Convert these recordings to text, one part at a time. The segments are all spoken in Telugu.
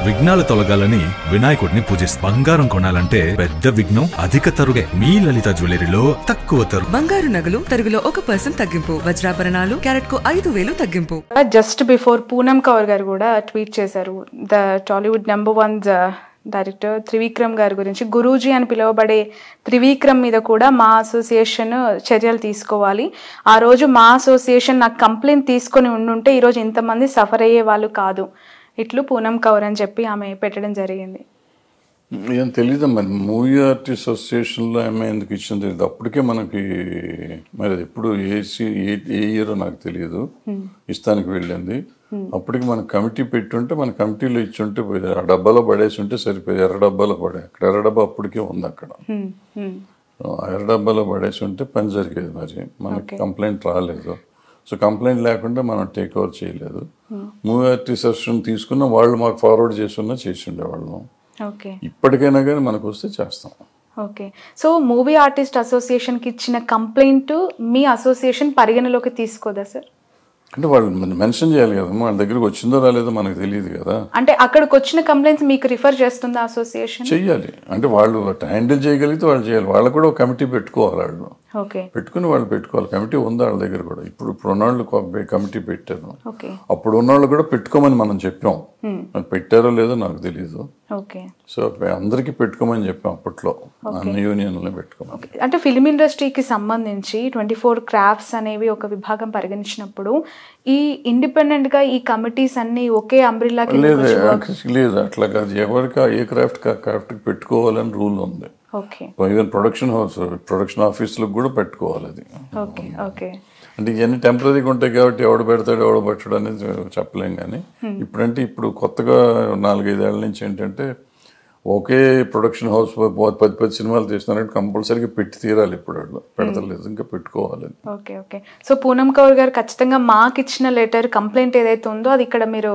విఘ్నాలు తొలగాలని వినాయకుడిని పూజిస్తాం. బంగారం కొనాలంటే పెద్ద విఘ్నం అధిక తరుగే. మీ లలిత జ్యువెలరీలో తక్కువ తరుగు. బంగారు నగలు తరుగులో 1% తగ్గింపు. వజ్రాభరణాలు క్యారెట్ కు 5,000 తగ్గింపు. జస్ట్ బిఫోర్ పూనం కౌర్ గారు కూడా ట్వీట్ చేశారు. ద టాలీవుడ్ #1 డైరెక్టర్ త్రివిక్రమ్ గారి గురించి, గురూజీ అని పిలువబడే త్రివిక్రమ్ మీద కూడా మా అసోసియేషన్ చర్యలు తీసుకోవాలి. ఆ రోజు మా అసోసియేషన్ నాకు కంప్లైంట్ తీసుకొని ఉండుంటే ఈరోజు ఇంతమంది సఫర్ అయ్యే వాళ్ళు కాదు. ఇట్లు పూనం కౌర్ అని చెప్పి ఆమె పెట్టడం జరిగింది. ఏం తెలీదు మరి, మూవీ ఆర్టిస్ట్ అసోసియేషన్లో ఆమె ఎందుకు ఇచ్చింది తెలియదు. అప్పటికే మనకి మరి ఎప్పుడు ఏ ఇయరో నాకు తెలియదు ఇస్తానికి వెళ్ళింది. అప్పటికి మన కమిటీ పెట్టుంటే మన కమిటీలో ఇచ్చుంటే ఆ డబ్బాలో పడేసి ఉంటే సరిపోయి. ఎర్ర డబ్బాలో పడే, అక్కడ ఎర్ర డబ్బా అప్పటికే ఉంది. అక్కడ ఎర్ర డబ్బాలో పడేసి ఉంటే పని జరిగేది. మరి మనకి కంప్లైంట్ రాలేదు. సో కంప్లైంట్ లేకుండా మనం టేక్ ఓవర్ చేయలేదు. మూవీ ఆర్టిస్ట్ అసోసియేషన్ తీసుకున్న వాళ్ళు మాకు ఫార్వర్డ్ చేస్తున్నా చేసి ఉండేవాళ్ళం. ఇప్పటికైనా కానీ మనకు వస్తే చేస్తాం. ఓకే, సో మూవీ ఆర్టిస్ట్ అసోసియేషన్కి ఇచ్చిన కంప్లైంట్ మీ అసోసియేషన్ పరిగణలోకి తీసుకోదా సార్? అంటే వాళ్ళు మెన్షన్ చేయాలి కదా, వాళ్ళ దగ్గరికి వచ్చిందో రాలేదో మనకు తెలియదు కదా. అంటే అక్కడికి వచ్చిన కంప్లైంట్స్ మీకు రిఫర్ చేస్తుందా అసోసియేషన్? చెయ్యాలి, అంటే వాళ్ళు హ్యాండిల్ చేయగలిగితే వాళ్ళు చేయాలి. వాళ్ళు కూడా ఒక కమిటీ పెట్టుకోవాలి. వాళ్ళు పెట్టుకుని వాళ్ళు పెట్టుకోవాలి. కమిటీ ఉంది వాళ్ళ దగ్గర కూడా. ఇప్పుడు ఉన్నవాళ్ళు కమిటీ పెట్టారు. అప్పుడు ఉన్నవాళ్ళు కూడా పెట్టుకోమని మనం చెప్పాం. పెట్టారో లేదో నాకు తెలియదు. సో అందరికి పెట్టుకోమని చెప్పాం అప్పట్లో, అన్ని యూనియన్లో పెట్టుకోమని. అంటే ఫిల్మ్ ఇండస్ట్రీకి సంబంధించి 24 క్రాఫ్ట్స్ అనేవి ఒక విభాగం పరిగణించినప్పుడు ఈ ఇండిపెండెంట్ గా ఈ కమిటీస్ అన్ని ఒకే అంబ్రిల్లా లేదు. అట్లా కాదు, ఎవరికి ఏ క్రాఫ్ట్ క్రాఫ్ట్ పెట్టుకోవాలని రూల్ ఉంది. ఈవెన్ ప్రొడక్షన్ ఆఫీసులకు కూడా పెట్టుకోవాలి అది. అంటే ఇవన్నీ టెంపరీగా ఉంటాయి కాబట్టి ఎవడు పెడతాడు ఎవడు పెట్టాడు అనేది చెప్పలేం. కానీ ఇప్పుడంటే ఇప్పుడు కొత్తగా 4-5 ఏళ్ల నుంచి ఏంటంటే ఒకే ప్రొడక్షన్ హౌస్ 10 సినిమాలు తీస్తున్నారంటే కంపల్సరీగా పెట్టి తీరాలి. ఇప్పుడు పెడతలేదు, ఇంకా పెట్టుకోవాలి. ఓకే. సో పూనం కౌర్ గారు ఖచ్చితంగా మాకు ఇచ్చిన లెటర్ కంప్లైంట్ ఏదైతే ఉందో అది ఇక్కడ మీరు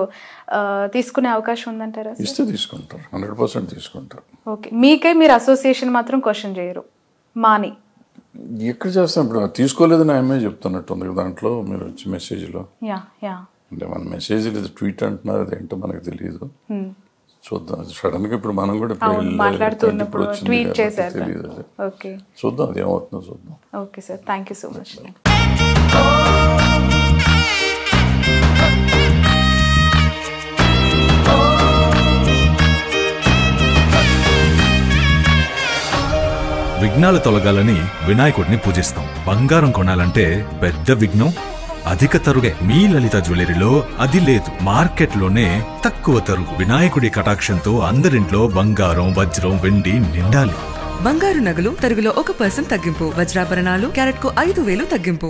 తీసుకునే అవకాశం ఉందంటారా? ఇస్తే తీసుకుంటారు, 100% తీసుకుంటారు. ఓకే, మీకై మీరు అసోసియేషన్ మాత్రం క్వశ్చన్ చేయరు మాని? ఎక్కడ చేస్తాం ఇప్పుడు, తీసుకోలేదని ఆమె చెప్తున్నట్టు ఉంది దాంట్లో. మీరు వచ్చి మెసేజ్లో అంటే మన మెసేజ్ లేదు, ట్వీట్ అంటున్నారు, అదేంటో మనకు తెలియదు. చూద్దాం, సడన్ గా ఇప్పుడు మనం కూడా మాట్లాడుతున్నప్పుడు ట్వీట్ చేశారు. తెలియదు, చూద్దాం అది ఏమవుతుందో చూద్దాం. Okay sir, thank you so much. విఘ్నాలు తొలగాలని వినాయకుడిని పూజిస్తాం. బంగారం కొనాలంటే పెద్ద విఘ్నం అధిక తరుగే. మీ లలిత జ్యువెలరీలో అది లేదు. మార్కెట్లోనే తక్కువ తరుగు. వినాయకుడి కటాక్షంతో అందరింట్లో బంగారం, వజ్రం, వెండి నిండాలి. బంగారు నగలు తరుగులో 1% తగ్గింపు. వజ్రాభరణాలు క్యారెట్ కు 5,000 తగ్గింపు.